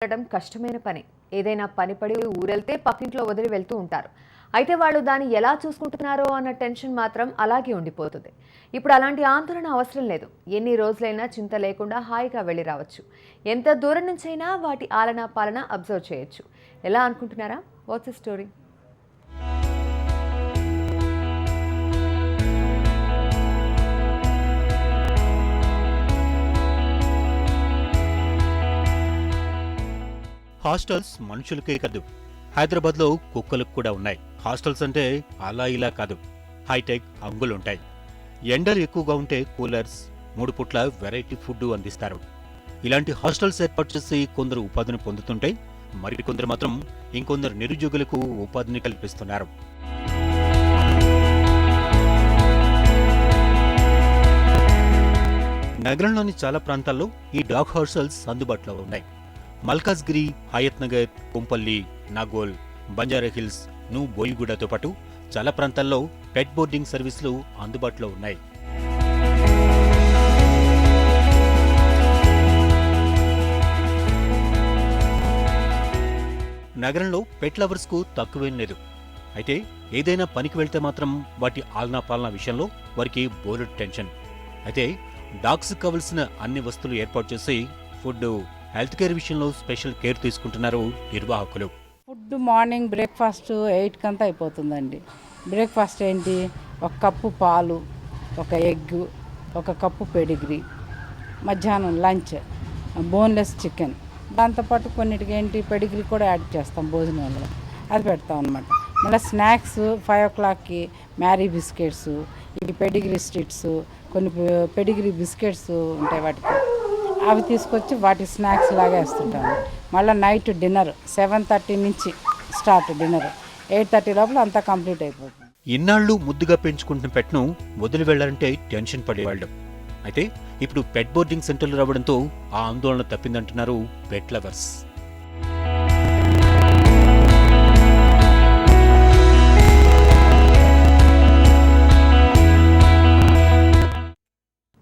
ఉండడం కష్టమైన పని. ఏదైనా పని పడి ఊరెళ్తే పక్కింట్లో వదిలి వెళ్తూ ఉంటారు. అయితే వాళ్ళు దాన్ని ఎలా చూసుకుంటున్నారో అన్న టెన్షన్ మాత్రం అలాగే ఉండిపోతుంది. ఇప్పుడు అలాంటి ఆందోళన అవసరం లేదు. ఎన్ని రోజులైనా చింత లేకుండా హాయిగా వెళ్ళి రావచ్చు. ఎంత దూరం నుంచైనా వాటి ఆలనా పాలన అబ్జర్వ్ చేయొచ్చు. ఎలా అనుకుంటున్నారా? What's the story? హాస్టల్స్ మనుషులకే కాదు, హైదరాబాద్లో కుక్కలకు కూడా ఉన్నాయి. హాస్టల్స్ అంటే అలా ఇలా కాదు, హైటెక్ హంగులుంటాయి. ఎండలు ఎక్కువగా ఉంటే కూలర్స్, 3 పూట్ల వెరైటీ ఫుడ్ అందిస్తారు. ఇలాంటి హాస్టల్స్ ఏర్పాటు చేసి కొందరు ఉపాధిని పొందుతుంటే, మరికొందరు మాత్రం ఇంకొందరు నిరుద్యోగులకు ఉపాధిని కల్పిస్తున్నారు. నగరంలోని చాలా ప్రాంతాల్లో ఈ డాగ్ హాస్టల్స్ అందుబాటులో ఉన్నాయి. మల్కాజ్గిరి, హయత్ నగర్, కుంపల్లి, నాగోల్, బంజారాహిల్స్, న్యూ బోయిగూడతో పాటు చాలా ప్రాంతాల్లో పెట్ బోర్డింగ్ సర్వీసులు అందుబాటులో ఉన్నాయి. నగరంలో పెట్ లవర్స్ కు తక్కువేం లేదు. అయితే ఏదైనా పనికి వెళ్తే మాత్రం వాటి ఆలనా పాలనా విషయంలో వారికి బోలెడు టెన్షన్. అయితే డాగ్స్ కావలసిన అన్ని వస్తువులు ఏర్పాటు చేసి ఫుడ్, హెల్త్ కేర్ విషయంలో స్పెషల్ కేర్ తీసుకుంటున్నారు నిర్వాహకులు. ఫుడ్ మార్నింగ్ బ్రేక్ఫాస్ట్ 8 కంతా అయిపోతుందండి. బ్రేక్ఫాస్ట్ ఏంటి? 1 కప్పు పాలు, 1 ఎగ్, 1 కప్పు పెడిగ్రీ. మధ్యాహ్నం లంచ్ బోన్లెస్ చికెన్. దాంతోపాటు కొన్నిటికి ఏంటి పెడిగ్రీ కూడా యాడ్ చేస్తాం భోజనంలో, అది పెడతాం అనమాట. మళ్ళీ స్నాక్స్ 5 o'clockకి మ్యారీ బిస్కెట్స్, ఈ పెడిగ్రీ స్ట్రిట్స్, కొన్ని పెడిగ్రీ బిస్కెట్స్ ఉంటాయి వాటికి, అవి తీసుకొచ్చి వాటి స్నాక్స్ లాగా వేస్తుంటాము. మళ్ళీ నైట్ డిన్నర్ 7:30 నుంచి స్టార్ట్. డిన్నర్ 8:30 లోపల అంతా కంప్లీట్ అయిపోతుంది. ఇన్నాళ్ళు ముద్దుగా పెంచుకుంటున్న పెట్ను వదిలి వెళ్లాలంటే టెన్షన్ పడేవాళ్ళు. అయితే ఇప్పుడు పెట్ బోర్డింగ్ సెంటర్లు రావడంతో ఆ ఆందోళన తప్పిందంటున్నారు పెట్ లవర్స్.